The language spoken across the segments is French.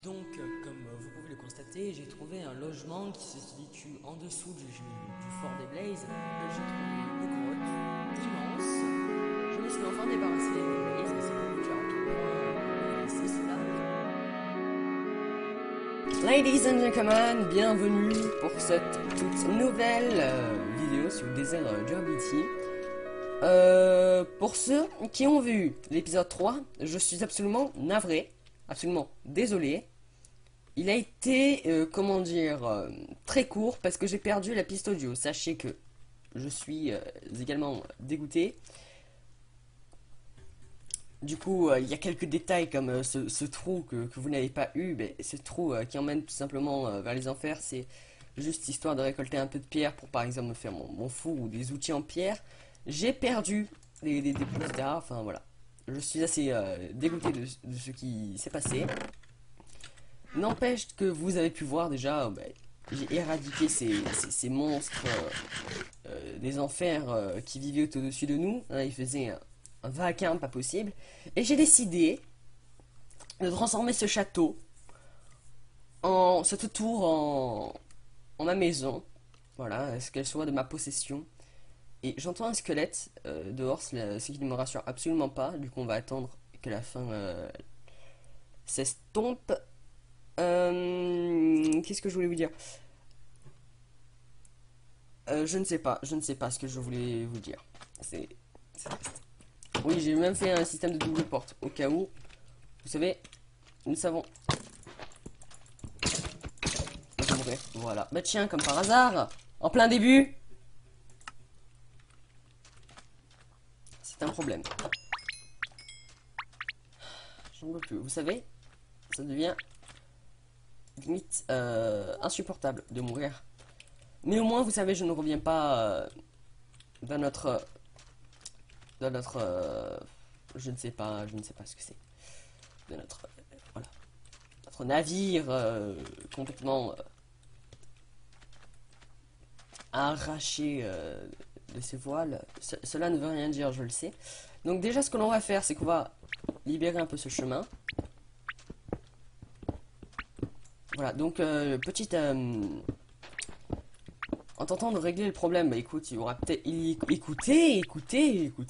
Donc, comme vous pouvez le constater, j'ai trouvé un logement qui se situe en dessous du fort des Blazes. J'ai trouvé une grotte immense. Je me suis enfin débarrassé des Blazes, mais c'est beaucoup plus rapide. C'est cela. Ladies and gentlemen, bienvenue pour cette toute nouvelle vidéo sur Desert Durability. Pour ceux qui ont vu l'épisode 3, je suis absolument navré, absolument désolé. Il a été, comment dire, très court parce que j'ai perdu la piste audio. Sachez que je suis également dégoûté. Du coup, il y a quelques détails comme ce trou que vous n'avez pas eu. Mais ce trou qui emmène tout simplement vers les enfers, c'est juste histoire de récolter un peu de pierre pour par exemple me faire mon four ou des outils en pierre. J'ai perdu des plus tard. Enfin voilà. Je suis assez dégoûté de ce qui s'est passé. N'empêche que vous avez pu voir déjà, j'ai éradiqué ces monstres des enfers qui vivaient au-dessus de nous. Hein, ils faisaient un vacarme pas possible. Et j'ai décidé de transformer ce château cette tour en ma maison. Voilà, ce qu'elle soit de ma possession. Et j'entends un squelette dehors, ce qui ne me rassure absolument pas. Du coup, on va attendre que la fin s'estompe. Qu'est-ce que je voulais vous dire? Je ne sais pas ce que je voulais vous dire. C'est triste. Oui, j'ai même fait un système de double porte au cas où. Vous savez, nous savons. Je vais mourir. Voilà. Bah tiens, comme par hasard, en plein début, c'est un problème. J'en peux plus. Vous savez, ça devient limite insupportable de mourir. Mais au moins, vous savez, je ne reviens pas dans notre je ne sais pas, ce que c'est, de voilà, notre navire complètement arraché de ses voiles. Cela ne veut rien dire, je le sais. Donc déjà, ce que l'on va faire, c'est qu'on va libérer un peu ce chemin. Voilà, donc petite en tentant de régler le problème, bah écoute, il y aura peut-être. Écoutez,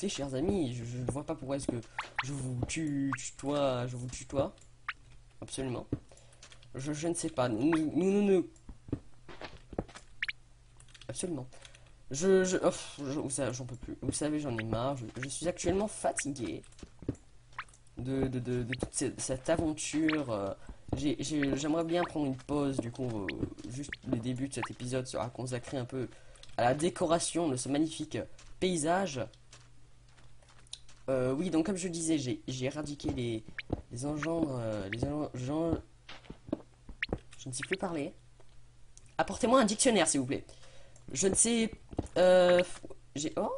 chers amis, je ne vois pas pourquoi est-ce que je vous tutoie. Absolument. Je ne sais pas. Absolument. J'en peux plus. Vous savez, j'en ai marre. Je suis actuellement fatigué de toute cette aventure. J'aimerais bien prendre une pause. Du coup, juste le début de cet épisode sera consacré un peu à la décoration de ce magnifique paysage. Oui, donc comme je disais, j'ai éradiqué les engendres, je ne sais plus parler. Apportez-moi un dictionnaire, s'il vous plaît. Je ne sais. Euh, j'ai. Oh,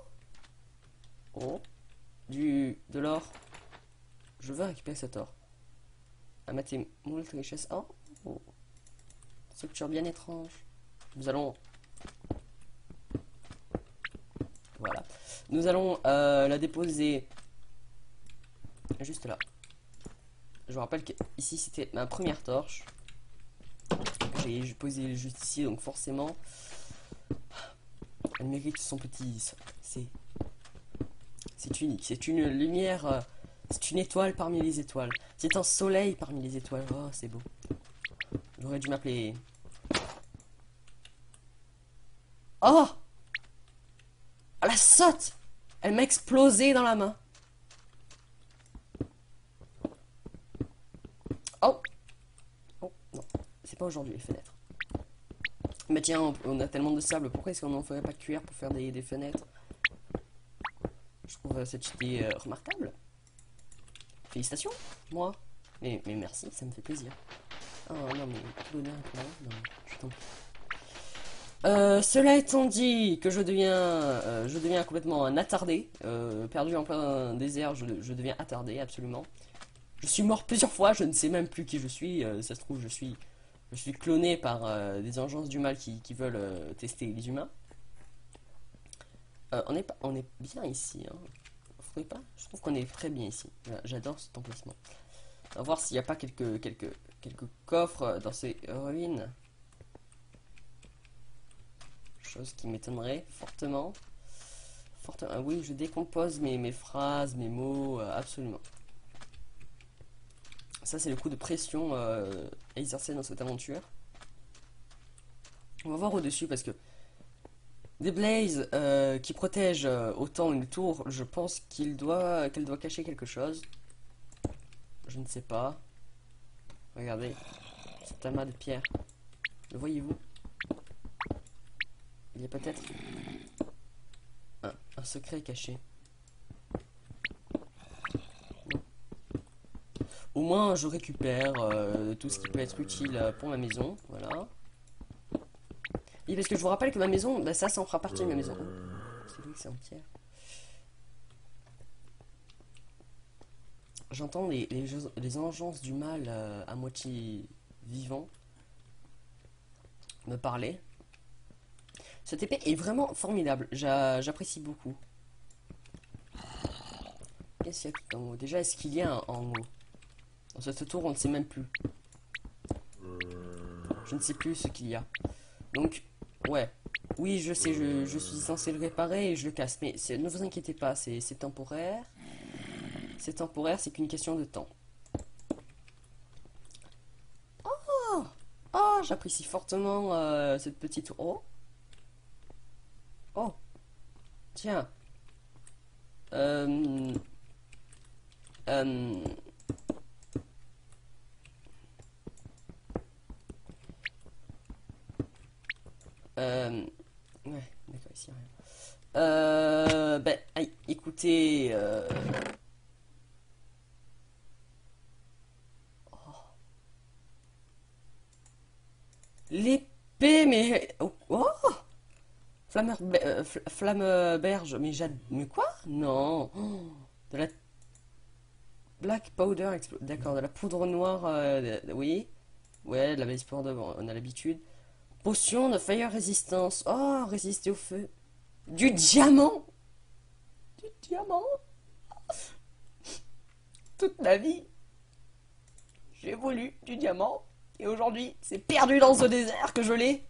oh, de l'or. Je veux récupérer cet or. Amaté, moult richesse. Oh, oh, structure bien étrange. Nous allons. Voilà. Nous allons la déposer juste là. Je vous rappelle que ici c'était ma première torche. J'ai posé juste ici, donc forcément. Elle mérite son petit. C'est unique. C'est une lumière. C'est une étoile parmi les étoiles. C'est un soleil parmi les étoiles. Oh, c'est beau. J'aurais dû m'appeler. Oh! Ah, la sotte! Elle m'a explosé dans la main. Oh! Oh, non. C'est pas aujourd'hui les fenêtres. Mais tiens, on a tellement de sable. Pourquoi est-ce qu'on n'en ferait pas cuire pour faire des fenêtres? Je trouve cette idée remarquable. Félicitations, moi. Mais merci, ça me fait plaisir. Oh non, mais tout donner un peu, non, je t'en prie. Cela étant dit que je deviens complètement un attardé, perdu en plein désert, je deviens attardé, absolument. Je suis mort plusieurs fois, je ne sais même plus qui je suis. Ça se trouve, je suis cloné par des engences du mal qui veulent tester les humains. On est bien ici, hein. Vous trouvez pas? Je trouve qu'on est très bien ici. J'adore cet emplacement. On va voir s'il n'y a pas quelques quelques coffres dans ces ruines. Chose qui m'étonnerait fortement. Ah oui, je décompose mes phrases, mes mots, absolument. Ça, c'est le coup de pression exercé dans cette aventure. On va voir au-dessus parce que des blazes qui protègent autant une tour, je pense qu'elle doit cacher quelque chose. Je ne sais pas. Regardez, cet amas de pierres. Le voyez-vous? Il y a peut-être un secret caché. Non. Au moins, je récupère tout ce qui peut être utile pour ma maison. Voilà. Et parce que je vous rappelle que ma maison, bah, ça en fera partie de ma maison. Oh, c'est lui que c'est en pierre. J'entends les engeances du mal à moitié vivant me parler. Cette épée est vraiment formidable. J'apprécie beaucoup. Qu'est-ce qu'il y a tout en haut? Déjà, est-ce qu'il y a un en haut? Dans cette tour, on ne sait même plus. Je ne sais plus ce qu'il y a. Donc, ouais. Oui, je sais, je suis censé le réparer et je le casse. Mais ne vous inquiétez pas, c'est temporaire. C'est temporaire, c'est qu'une question de temps. Oh, oh, j'apprécie fortement cette petite... Oh, oh, tiens. Euh, euh, ouais, d'accord, ici rien. Ben, aïe, écoutez, l'épée, mais... Oh, oh, Flamme berge, mais quoi? Non. Oh, de la black powder, d'accord, de la poudre noire, oui. Ouais, de la base powder, bon, on a l'habitude. Potion de fire résistance. Oh, résister au feu. Du diamant. Du diamant. Toute ma vie, j'ai voulu du diamant. Et aujourd'hui, c'est perdu dans ce désert que je l'ai.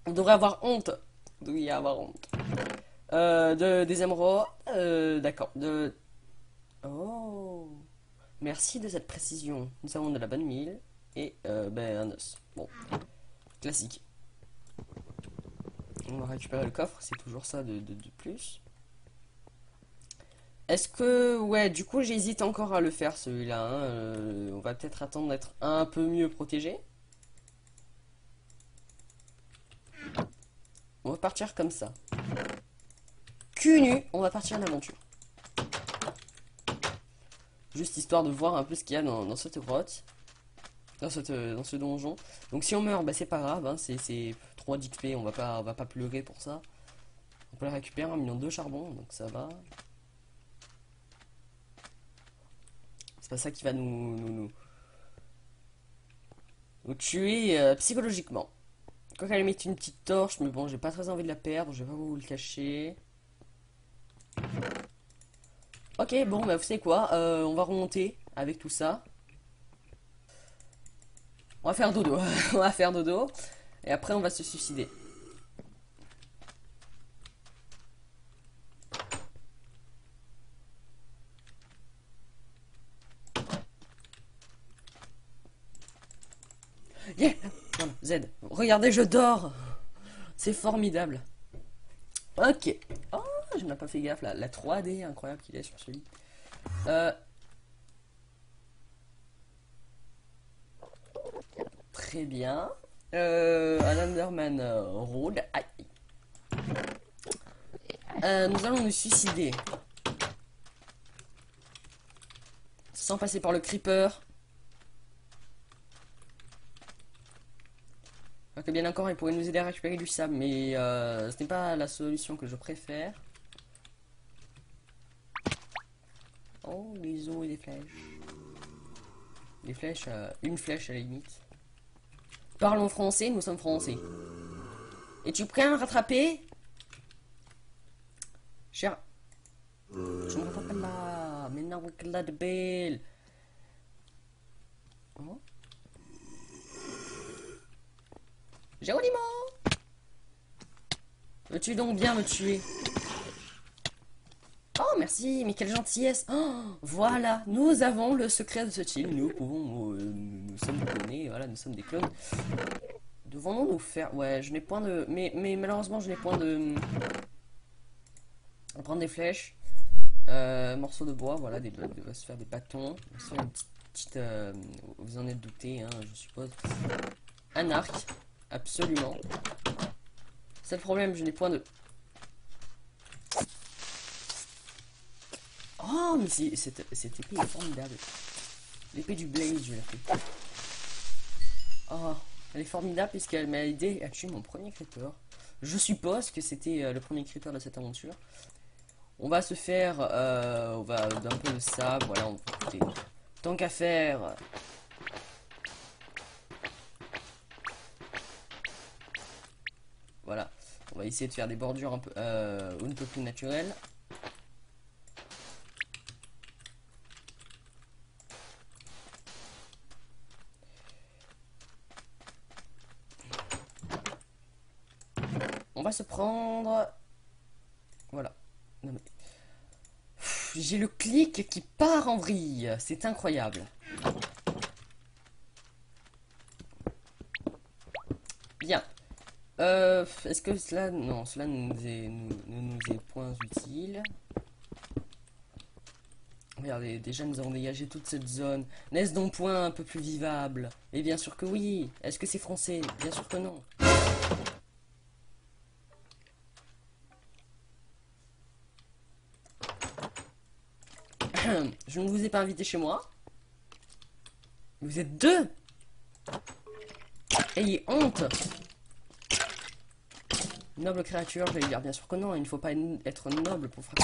On devrait avoir honte. On devrait y avoir honte. Des émeraudes. D'accord. Oh. Merci de cette précision. Nous avons de la bonne mille. Et ben, un os. Bon. Classique. On va récupérer le coffre. C'est toujours ça de plus. Est-ce que... Ouais, du coup, j'hésite encore à le faire, celui-là. Hein. On va peut-être attendre d'être un peu mieux protégé. On va partir comme ça. Cul nu, on va partir à l'aventure. Juste histoire de voir un peu ce qu'il y a dans cette grotte. Dans ce donjon. Donc si on meurt, bah, c'est pas grave. Hein. C'est 3 d'XP, on va pas pleurer pour ça. On peut le récupérer 1 million de charbon, donc ça va. C'est pas ça qui va nous tuer psychologiquement. Quoi qu'elle mette une petite torche, mais bon, j'ai pas très envie de la perdre, je vais pas vous le cacher. Ok, bon, bah vous savez quoi, on va remonter avec tout ça. On va faire dodo, on va faire dodo, et après on va se suicider. Yeah, voilà, Z, regardez, je dors. C'est formidable. Ok. Oh, je n'ai pas fait gaffe, la 3D incroyable qu'il est sur ce lit. Très bien. Un Underman Road. Aïe. Nous allons nous suicider. Sans passer par le creeper. Que bien encore, il pourrait nous aider à récupérer du sable, mais ce n'est pas la solution que je préfère. Oh, les os et des flèches. Des flèches, une flèche à la limite. Parlons français, nous sommes français. Es-tu prêt à me rattraper? Cher. Je me rattrape là. Maintenant, là de belle. Oh. Géronimo! Veux-tu donc bien me tuer? Oh, merci, mais quelle gentillesse! Oh, voilà, nous avons le secret de ce île. Nous pouvons. Nous sommes clonés, voilà, nous sommes des clones. Devons-nous nous faire. Ouais, je n'ai point de. Mais malheureusement, je n'ai point de. On va prendre des flèches. Morceaux de bois, voilà, on va se faire des bâtons. On va se faire une petite. Vous en êtes douté, hein, je suppose. Un arc, absolument. C'est le problème, je n'ai point de. Oh, mais cette épée est formidable. L'épée du Blaze, je l'ai fait. Oh, elle est formidable puisqu'elle m'a aidé à tuer mon premier creeper. Je suppose que c'était le premier creeper de cette aventure. On va se faire on va d'un peu de sable, voilà, écoutez, tant qu'à faire. Voilà, on va essayer de faire des bordures un peu plus naturelles. On va se prendre, voilà. Non, mais... J'ai le clic qui part en vrille, c'est incroyable. Bien. Est-ce que cela... Non, cela ne nous est point utile. Regardez, déjà nous avons dégagé toute cette zone. N'est-ce donc point un peu plus vivable? Et bien sûr que oui. Est-ce que c'est français? Bien sûr que non. Je ne vous ai pas invité chez moi. Vous êtes deux. Ayez honte. Noble créature, je vais dire bien sûr que non. Il ne faut pas être noble pour frapper.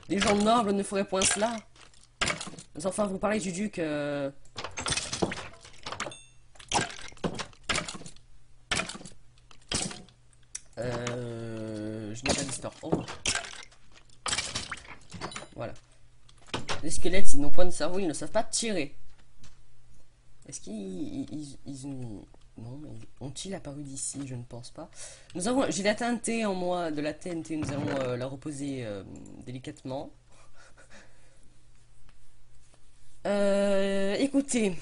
Les gens nobles ne feraient point cela. Mais enfin, vous parlez du duc... Je n'ai pas d'histoire. Oh. Voilà. Les squelettes, ils n'ont point de cerveau, ils ne savent pas tirer. Est-ce qu'ils ont... Non, mais ont-ils apparu d'ici? Je ne pense pas. Nous avons... J'ai la TNT en moi, de la TNT, nous allons la reposer délicatement. Écoutez.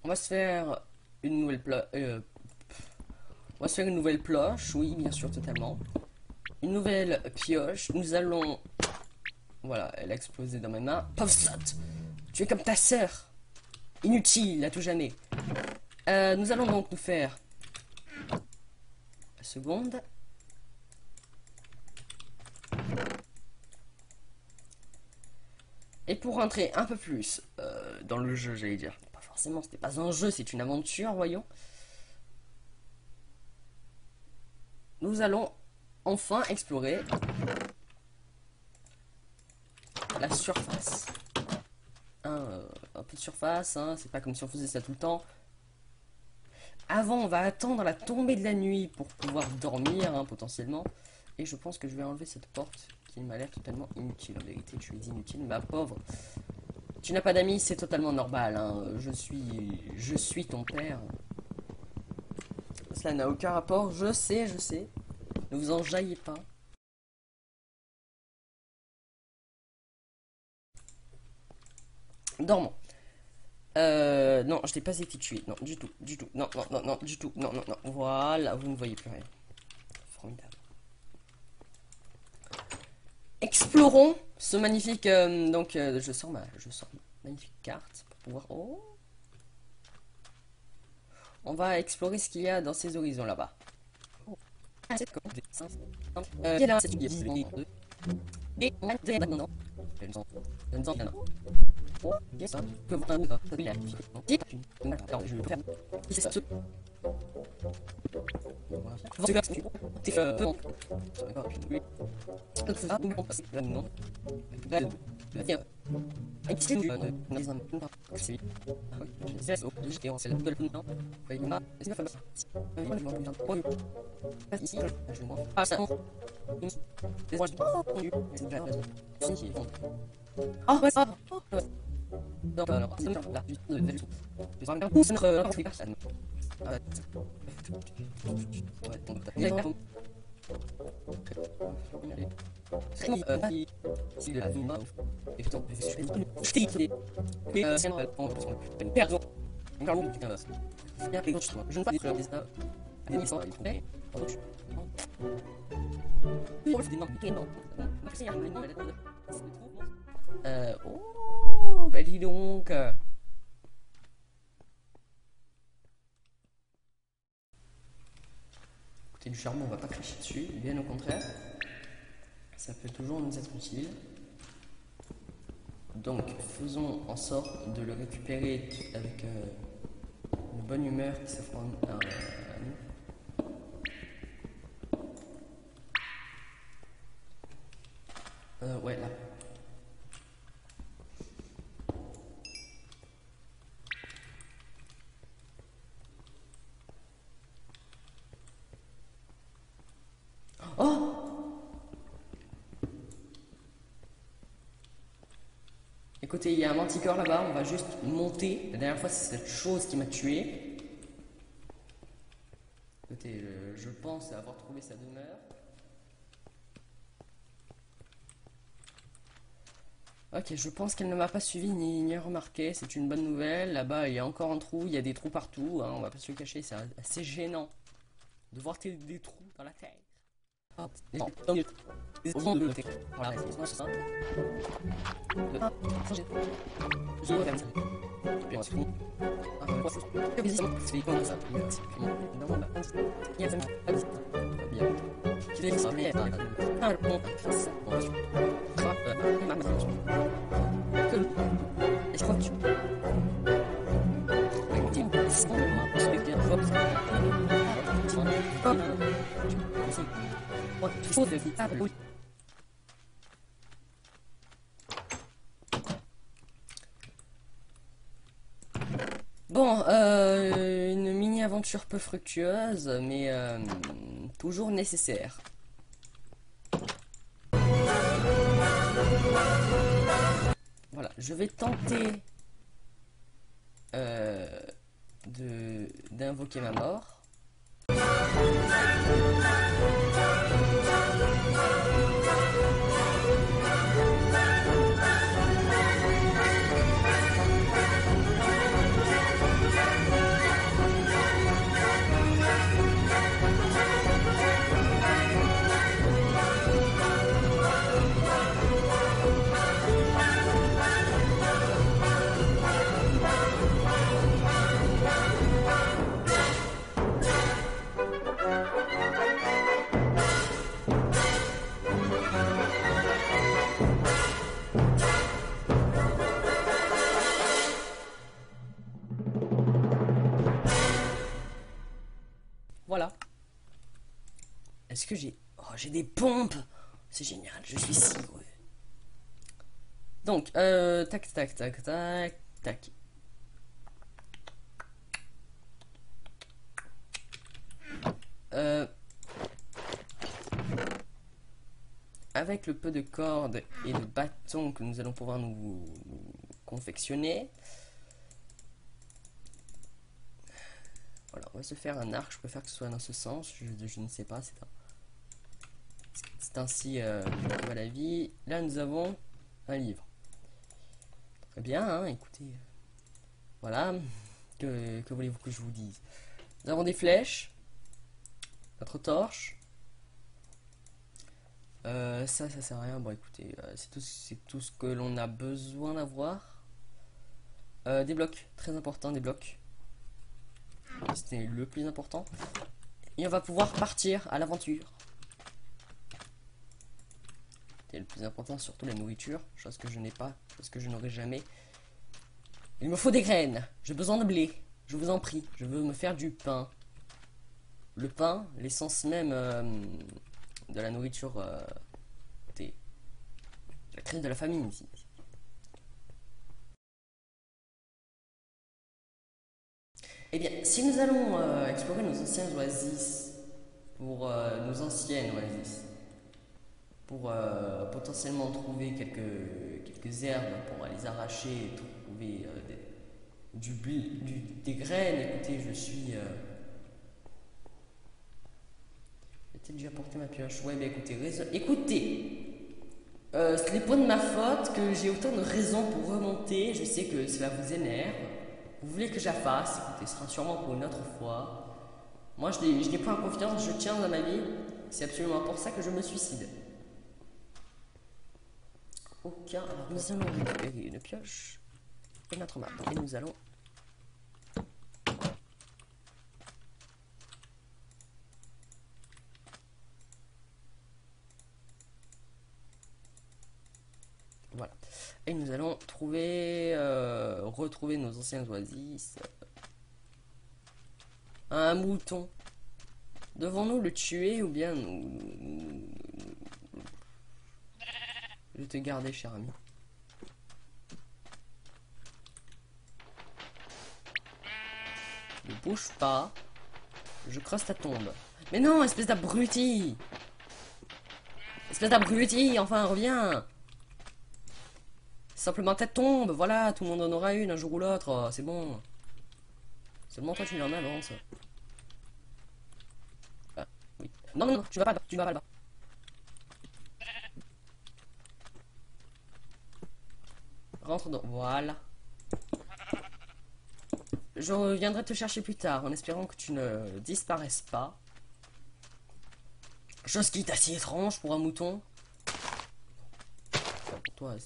On va se faire une nouvelle on va se faire une nouvelle pioche, oui, bien sûr, totalement. Une nouvelle pioche. Nous allons... Voilà, elle a explosé dans mes mains. Pauvre, tu es comme ta sœur. Inutile, à tout jamais. Nous allons donc nous faire... La seconde. Et pour rentrer un peu plus dans le jeu, j'allais dire. Pas forcément, c'était pas un jeu, c'est une aventure, voyons. Nous allons enfin explorer la surface. Un peu de surface, hein, c'est pas comme si on faisait ça tout le temps. Avant, on va attendre la tombée de la nuit pour pouvoir dormir, hein, potentiellement. Et je pense que je vais enlever cette porte qui m'a l'air totalement inutile. En vérité, tu es inutile, ma pauvre. Tu n'as pas d'amis, c'est totalement normal. Hein. Je suis ton père. Cela n'a aucun rapport, je sais, je sais. Ne vous en jaillez pas. Dormons. Non, je n'ai pas été tué. Non, du tout, du tout. Non, non, non, non, du tout. Non, non, non. Voilà, vous ne voyez plus rien. Formidable. Explorons ce magnifique... je sors ma magnifique carte pour pouvoir... Oh. On va explorer ce qu'il y a dans ces horizons là-bas. Oh. Donc, alors, c'est là, je vais vous mettre n'importe quelle personne. Ouais, donc, si de la vie, et putain, je t'ai dit, mais c'est normal, perdons, pardon, putain, bien, et je ne pas détruire des stars, des naissances, mais, oh, bah dis donc. Écoutez, du charbon, on va pas cracher dessus, bien au contraire. Ça peut toujours nous être utile. Donc, faisons en sorte de le récupérer avec une bonne humeur qui s'offre à nous. Ouais, là. Oh! Écoutez, il y a un manticore là-bas, on va juste monter. La dernière fois, c'est cette chose qui m'a tué. Écoutez, je pense avoir trouvé sa demeure. Ok, je pense qu'elle ne m'a pas suivi ni remarqué, c'est une bonne nouvelle. Là-bas, il y a encore un trou, il y a des trous partout, hein, on va pas se le cacher, c'est assez gênant de voir des trous dans la terre. Ah, non, de côté. Voilà, c'est ça. Je vais ça. Puis ensuite, que visiblement, c'est comme ça. Dans mon il y a vraiment pas de bien. Tu fais ça, mais bon, ça, bon, je crois que tu bon, une mini-aventure peu fructueuse, mais toujours nécessaire. Voilà, je vais tenter d'invoquer ma mort. Voilà. Est-ce que j'ai... Oh, j'ai des pompes. C'est génial, je suis si heureux. Donc, tac, tac, tac, tac, tac. Avec le peu de cordes et de bâtons que nous allons pouvoir nous confectionner, voilà, on va se faire un arc. Je préfère que ce soit dans ce sens. Je ne sais pas, c'est ainsi que va la vie. Là, nous avons un livre. Très bien, hein, écoutez. Voilà. Que voulez-vous que je vous dise? Nous avons des flèches. Notre torche. Ça sert à rien. Bon, écoutez, c'est tout ce que l'on a besoin d'avoir. Des blocs, très important, des blocs. C'était le plus important. Et on va pouvoir partir à l'aventure. C'est le plus important, surtout la nourriture, chose que je n'ai pas, chose que je n'aurai jamais. Il me faut des graines, j'ai besoin de blé, je vous en prie, je veux me faire du pain. Le pain, l'essence même de la nourriture, la crise de la famine ici. Eh bien, si nous allons explorer nos anciennes oasis, pour nos anciennes oasis, pour potentiellement trouver quelques herbes pour les arracher et trouver des graines. Écoutez, j'ai peut-être dû apporter ma pioche. Ouais, mais écoutez, écoutez, ce n'est pas de ma faute que j'ai autant de raisons pour remonter. Je sais que cela vous énerve. Vous voulez que je la fasse. Écoutez, ce sera sûrement pour une autre fois. Moi, je n'ai pas confiance, je tiens dans ma vie. C'est absolument pour ça que je me suicide. Aucun. Alors, nous allons récupérer une pioche et notre map. Et nous allons. Voilà. Et nous allons retrouver nos anciens oasis. Un mouton. Devons-nous le tuer ou bien Je vais te garder, cher ami. Ne bouge pas. Je creuse ta tombe. Mais non, espèce d'abruti! Espèce d'abruti, enfin, reviens! Simplement ta tombe, voilà, tout le monde en aura une un jour ou l'autre, c'est bon. Seulement toi tu en avance. Ah, oui. Non, non, non, tu vas pas là-bas, tu vas pas là-bas. Rentre dans... Voilà. Je reviendrai te chercher plus tard en espérant que tu ne disparaisses pas. Chose qui est assez étrange pour un mouton. Toi,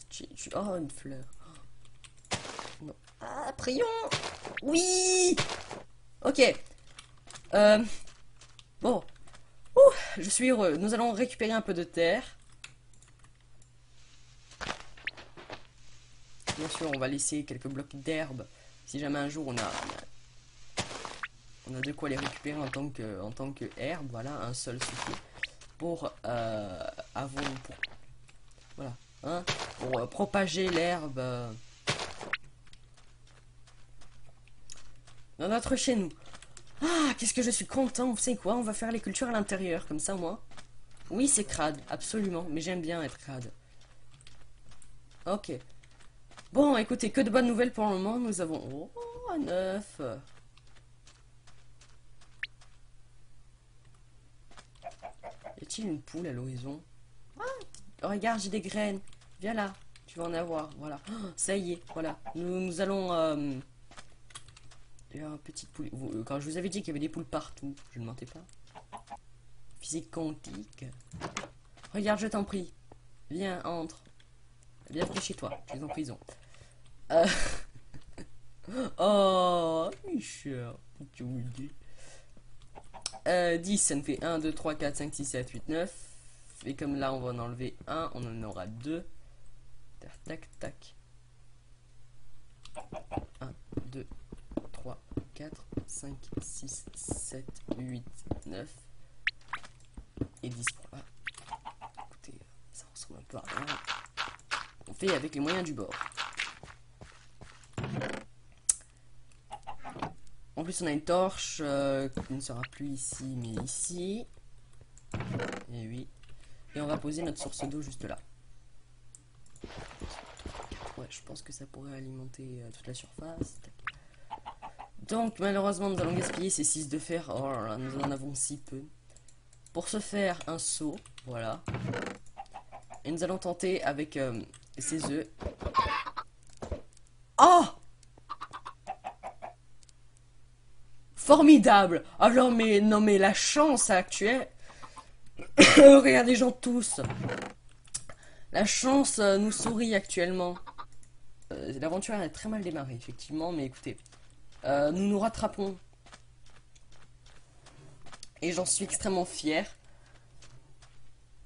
oh, une fleur. Non. Ah, prions. Oui. Ok. Bon. Ouh, je suis heureux. Nous allons récupérer un peu de terre. Bien sûr, on va laisser quelques blocs d'herbe. Si jamais un jour on a de quoi les récupérer en tant que herbe. Voilà, un seul suffit. Pour voilà, hein, pour propager l'herbe dans notre chez nous. Ah, qu'est-ce que je suis content. Vous savez quoi, on va faire les cultures à l'intérieur, comme ça, moi. Oui, c'est crade, absolument, mais j'aime bien être crade. Ok. Bon, écoutez, que de bonnes nouvelles pour le moment. Nous avons... Oh, un œuf. Y a-t-il une poule à l'horizon? Ah, regarde, j'ai des graines. Viens là, tu vas en avoir. Voilà. Oh, ça y est, voilà. Nous allons... Il y a une petite poule. Quand je vous avais dit qu'il y avait des poules partout, je ne mentais pas. Physique quantique. Regarde, je t'en prie. Viens, entre. Bienvenue chez toi, tu es en prison. Oh, Michel. 10, ça me fait 1, 2, 3, 4, 5, 6, 7, 8, 9. Et comme là, on va en enlever 1, on en aura 2. Tac, tac, tac. 1, 2, 3, 4, 5, 6, 7, 8, 9. Et 10 pour là. Écoutez, ça ressemble un peu à rien. On fait avec les moyens du bord. En plus, on a une torche qui ne sera plus ici, mais ici. Et oui. Et on va poser notre source d'eau juste là. Ouais, je pense que ça pourrait alimenter toute la surface. Donc, malheureusement, nous allons gaspiller ces 6 de fer. Oh là là, nous en avons si peu. Pour se faire un seau, voilà. Et nous allons tenter avec ces œufs. Oh! Formidable! Alors, non, mais la chance actuelle. Regardez, gens tous. La chance nous sourit actuellement. L'aventure a très mal démarré, effectivement, mais écoutez. Nous nous rattrapons. Et j'en suis extrêmement fier.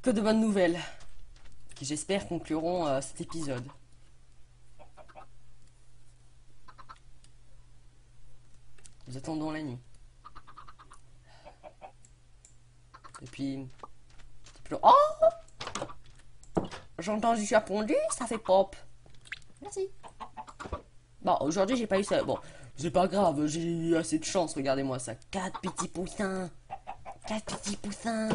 Que de bonnes nouvelles. Qui j'espère concluront cet épisode. Nous attendons la nuit. Et puis... Oh! J'ai entendu tu as pondu, ça fait pop. Merci. Bon, aujourd'hui j'ai pas eu ça. Bon, c'est pas grave, j'ai eu assez de chance, regardez-moi ça. 4 petits poussins. 4 petits poussins.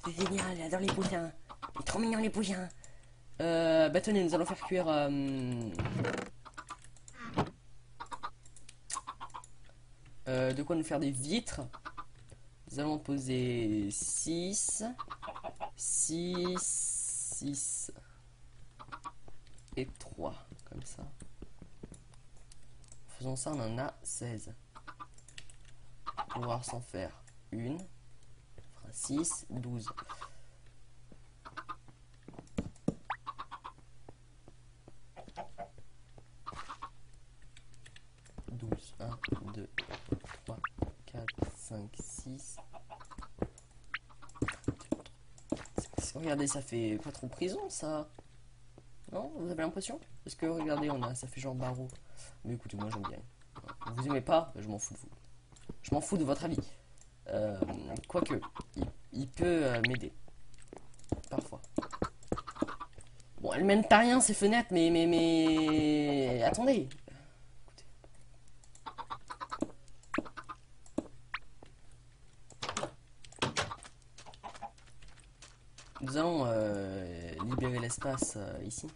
C'est génial, j'adore les poussins. Il est trop mignon les bouillons. Bah tenez, nous allons faire cuire... de quoi nous faire des vitres. Nous allons poser 6, 6, 6 et 3, comme ça. En faisant ça, on en a 16. On va pouvoir s'en faire une. 6, 12. Un, 2, 3, 4, 5, 6. Regardez, ça fait pas trop prison, ça. Non, vous avez l'impression? Parce que regardez, ça fait genre barreau. Mais écoutez, moi j'aime bien. Vous aimez pas? Je m'en fous de vous. Je m'en fous de votre avis. Quoique, il peut m'aider. Parfois. Bon, elles mènent à rien ces fenêtres, mais... Attendez. Écoutez. Nous allons libérer l'espace ici.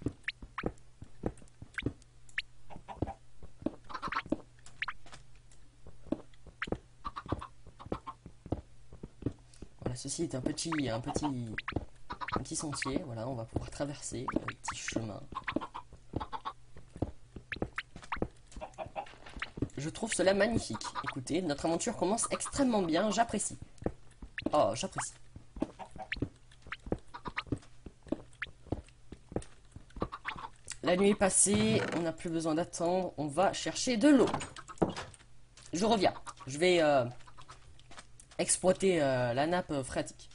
Voilà, ceci est un petit sentier. Voilà, on va pouvoir traverser un petit chemin. Je trouve cela magnifique. Écoutez, notre aventure commence extrêmement bien. J'apprécie. Oh, j'apprécie. La nuit est passée, on n'a plus besoin d'attendre, on va chercher de l'eau. Je reviens, je vais exploiter la nappe phréatique.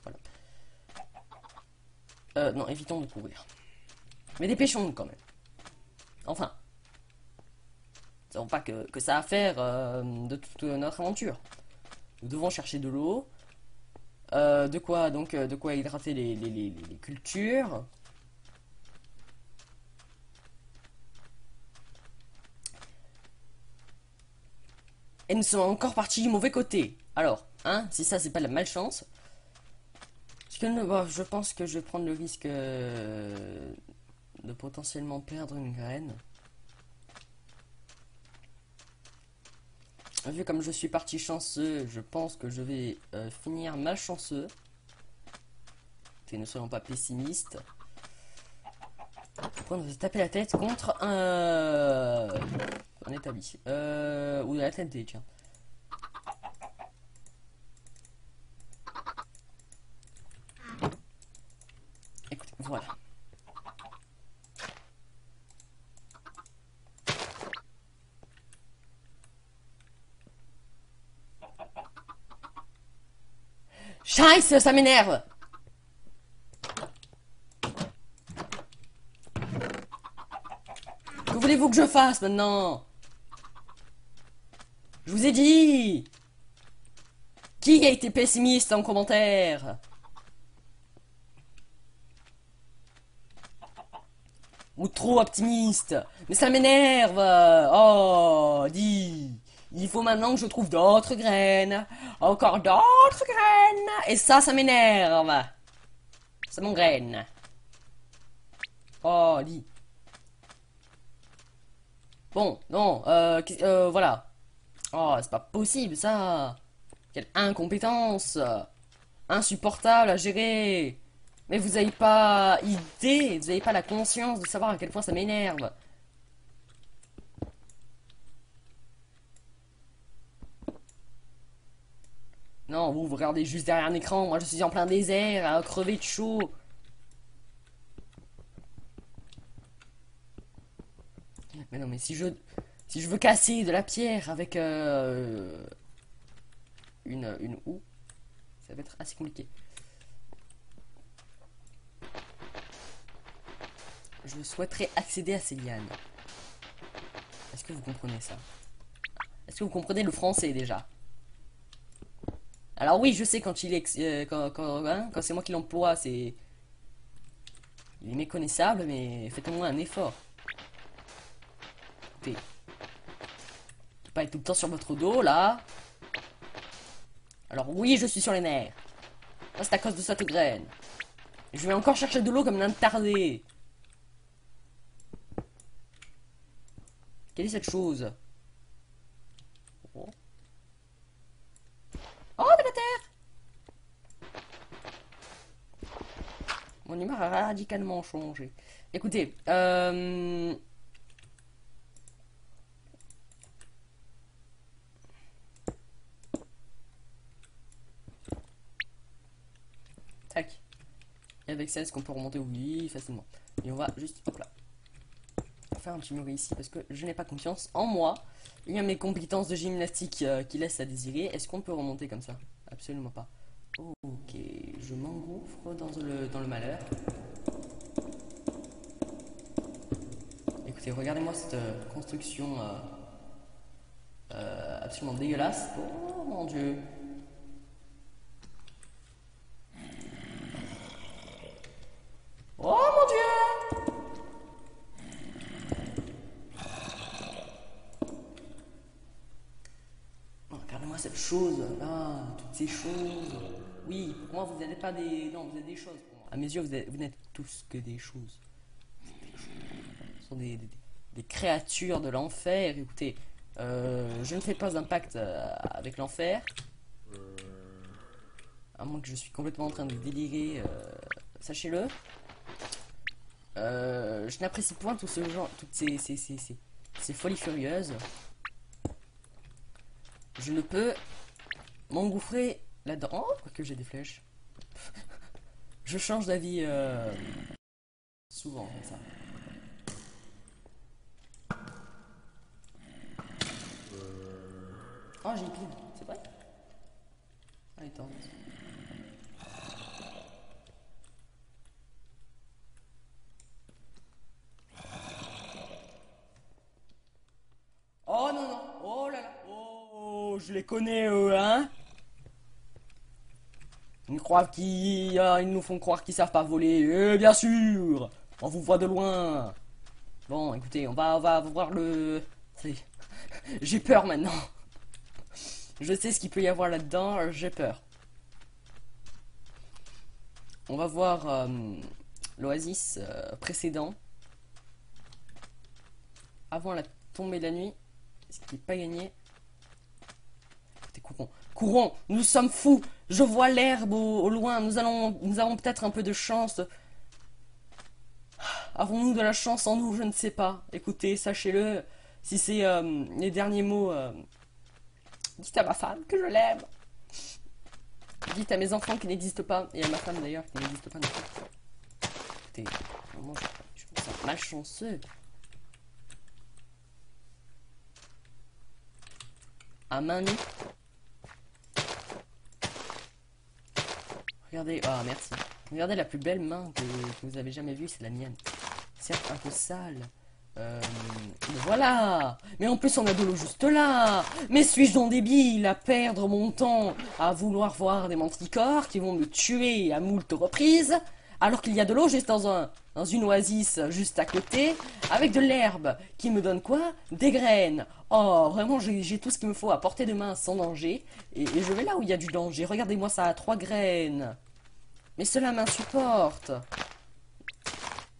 Voilà. Non, évitons de courir. Mais dépêchons-nous quand même. Enfin. Nous n'avons pas que ça à faire de toute notre aventure. Nous devons chercher de l'eau. De quoi hydrater les cultures. Et nous sommes encore partis du mauvais côté. Alors, hein, si ça c'est pas la malchance. Parce que bon, je pense que je vais prendre le risque de potentiellement perdre une graine. Vu comme je suis parti chanceux, je pense que je vais finir malchanceux. Et ne soyons pas pessimistes. Pourquoi on va se taper la tête contre un établi ou la TNT, tiens. Écoute, voilà. Scheiße, ça m'énerve. Que voulez-vous que je fasse maintenant? Je vous ai dit. Qui a été pessimiste en commentaire? Ou trop optimiste? Mais ça m'énerve. Oh, dis. Il faut maintenant que je trouve d'autres graines. Encore d'autres graines. Et ça m'énerve. Ça m'engraine. Oh, dis. Bon, non, voilà. Oh, c'est pas possible, ça. Quelle incompétence. Insupportable à gérer. Mais vous avez pas idée, vous avez pas la conscience de savoir à quel point ça m'énerve. Non, vous regardez juste derrière un écran, moi je suis en plein désert, à crever de chaud. Mais non, mais si je veux casser de la pierre avec une houe, ça va être assez compliqué. Je souhaiterais accéder à ces lianes. Est-ce que vous comprenez ça? Est-ce que vous comprenez le français déjà? Alors oui, je sais quand il est quand c'est moi qui l'emploie, il est méconnaissable, mais faites au moins un effort. Écoutez, pas être tout le temps sur votre dos là. Alors oui, je suis sur les nerfs. Ça, c'est à cause de cette graine. Je vais encore chercher de l'eau comme un tardé. Quelle est cette chose? Oh, oh, de la terre! Mon humeur a radicalement changé. Écoutez, tac. Et avec ça, est-ce qu'on peut remonter? Oui, facilement. Et on va juste, hop là, faire un petit mur ici parce que je n'ai pas confiance en moi. Il y a mes compétences de gymnastique qui laissent à désirer. Est-ce qu'on peut remonter comme ça? Absolument pas. Ok, je m'engouffre dans le malheur. Écoutez, regardez-moi cette construction absolument dégueulasse. Oh mon dieu. Oh mon dieu. Oh, regardez-moi cette chose là, toutes ces choses. Oui, pour moi vous n'êtes pas des. Non, vous êtes des choses pour moi. À mes yeux, vous n'êtes tous que des choses. Ce sont des créatures de l'enfer. Écoutez, je ne fais pas un pacte avec l'enfer. À moins que je suis complètement en train de délirer, sachez-le. Je n'apprécie point tout ce genre, toutes ces folies furieuses. Je ne peux m'engouffrer là-dedans. Oh, quoique j'ai des flèches. Je change d'avis souvent comme ça. Oh, j'ai une clé. C'est vrai? Ah, attends. Oh non, non. Oh là là. Oh, je les connais, eux, hein? Ils nous font croire qu'ils savent pas voler. Bien sûr! On vous voit de loin. Bon, écoutez, on va voir le. J'ai peur maintenant. Je sais ce qu'il peut y avoir là-dedans, j'ai peur. On va voir l'oasis précédent. Avant la tombée de la nuit. Ce qui n'est pas gagné. Écoutez, courons. Courons! Nous sommes fous! Je vois l'herbe au loin. Nous avons peut-être un peu de chance. Avons-nous de la chance en nous? Je ne sais pas. Écoutez, sachez-le. Si c'est les derniers mots, dites à ma femme que je l'aime. Dites à mes enfants qui n'existent pas. Et à ma femme d'ailleurs qui n'existe pas non plus. Écoutez, vraiment, je trouve ça malchanceux. À main nue. Regardez, ah merci. Regardez la plus belle main que vous avez jamais vue, c'est la mienne. Certes un peu sale. Mais voilà. Mais en plus on a de l'eau juste là. Mais suis-je donc débile à perdre mon temps à vouloir voir des manticore qui vont me tuer à moult reprises alors qu'il y a de l'eau juste dans une oasis juste à côté avec de l'herbe qui me donne quoi? Des graines. Oh vraiment j'ai tout ce qu'il me faut à portée de main sans danger et je vais là où il y a du danger. Regardez-moi ça, 3 graines. Mais cela m'insupporte.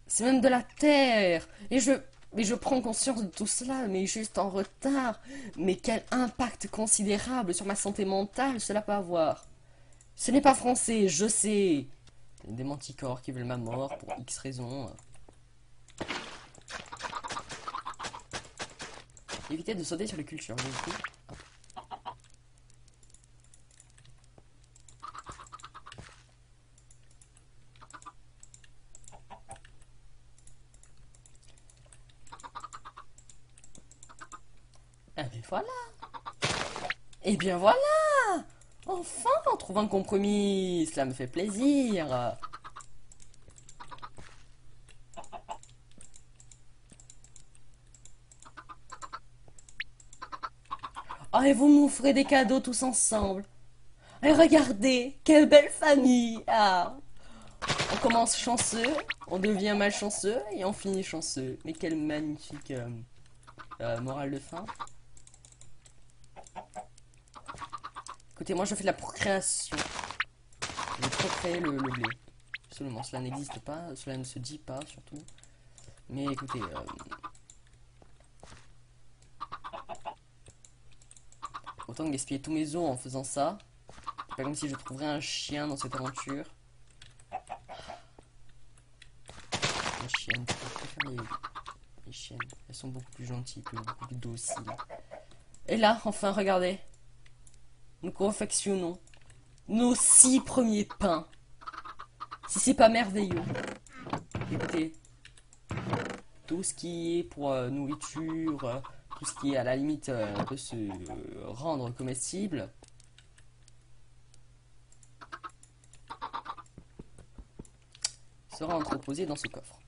C'est même de la terre. Mais je prends conscience de tout cela, mais juste en retard. Mais quel impact considérable sur ma santé mentale cela peut avoir. Ce n'est pas français, je sais. Des manticores qui veulent ma mort pour X raisons. Évitez de sauter sur les cultures. Eh bien voilà. Eh bien voilà. Enfin, on trouve un compromis. Cela me fait plaisir. Oh, et vous m'offrez des cadeaux tous ensemble. Et regardez, quelle belle famille. Ah, on commence chanceux, on devient malchanceux et on finit chanceux. Mais quelle magnifique morale de fin. Écoutez, moi je fais de la procréation. Je vais procréer le blé. Absolument, cela n'existe pas, cela ne se dit pas surtout. Mais écoutez, autant gaspiller tous mes os en faisant ça. C'est pas comme si je trouverais un chien dans cette aventure. Les chiennes, je préfère les chiennes. Elles sont beaucoup plus gentilles, beaucoup plus dociles. Et là, enfin, regardez. Nous confectionnons nos 6 premiers pains. Si c'est pas merveilleux. Écoutez, tout ce qui est pour nourriture, tout ce qui est à la limite peut se rendre comestible. Sera entreposé dans ce coffre.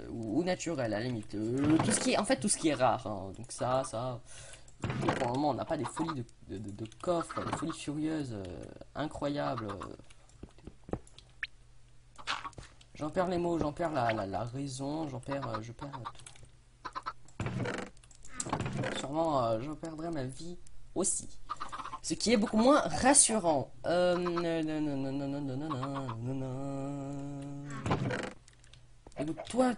Ou naturel à la limite. Tout ce qui est, en fait, tout ce qui est rare. Hein. Donc ça. Et pour le moment, on n'a pas des folies de coffres, des folies furieuses incroyables. J'en perds les mots, j'en perds la raison, je perds tout. Sûrement, je perdrai ma vie aussi. Ce qui est beaucoup moins rassurant. Écoute, toi,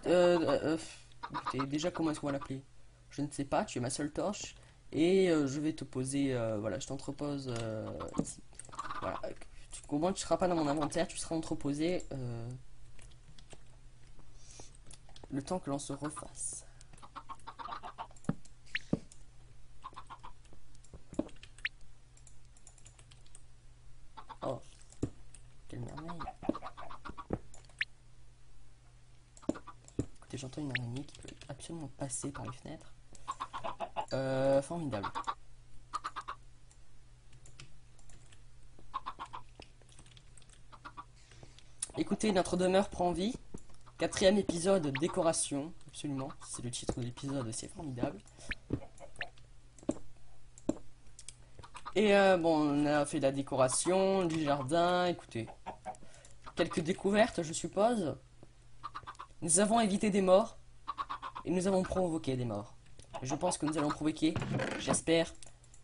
écoutez, déjà, comment est-ce qu'on va l'appeler? Je ne sais pas, tu es ma seule torche. Et je vais te poser, voilà, je t'entrepose ici. Voilà, au moins tu ne seras pas dans mon inventaire, tu seras entreposé le temps que l'on se refasse. Oh, quelle merveille. Écoutez, j'entends une araignée qui peut absolument passer par les fenêtres. Formidable. Écoutez, notre demeure prend vie. 4e épisode, décoration. Absolument, c'est le titre de l'épisode, c'est formidable. Et bon, on a fait la décoration, du jardin, écoutez. Quelques découvertes, je suppose. Nous avons évité des morts. Et nous avons provoqué des morts. Je pense que nous allons provoquer, j'espère,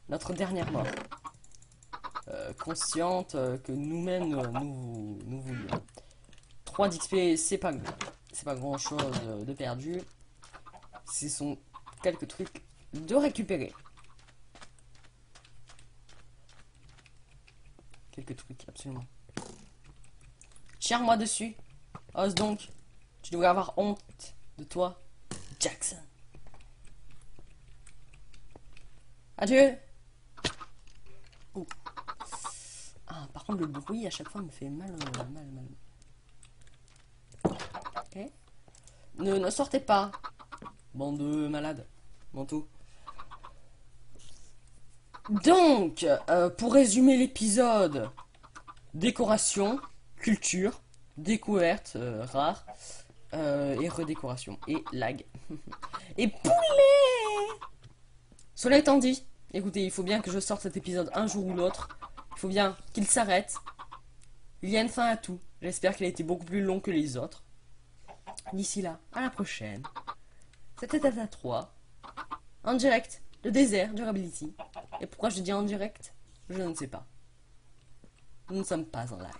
notre dernière mort. Consciente que nous-mêmes nous voulions. 3 d'XP, c'est pas grand chose de perdu. Ce sont quelques trucs de récupérer. Quelques trucs, absolument. Tire-moi dessus. Ose donc. Tu devrais avoir honte de toi, Jackson. Adieu. Oh. Ah, par contre, le bruit à chaque fois me fait mal. Okay. Ne sortez pas. Bande de malades. Manteau. Donc, pour résumer l'épisode, décoration, culture, découverte rare, et redécoration, et lag. Et poulet. Cela étant dit, écoutez, il faut bien que je sorte cet épisode un jour ou l'autre. Il faut bien qu'il s'arrête. Il y a une fin à tout. J'espère qu'il a été beaucoup plus long que les autres. D'ici là, à la prochaine. C'était Tata 3. En direct, le désert, Durability. Et pourquoi je dis en direct? Je ne sais pas. Nous ne sommes pas en live.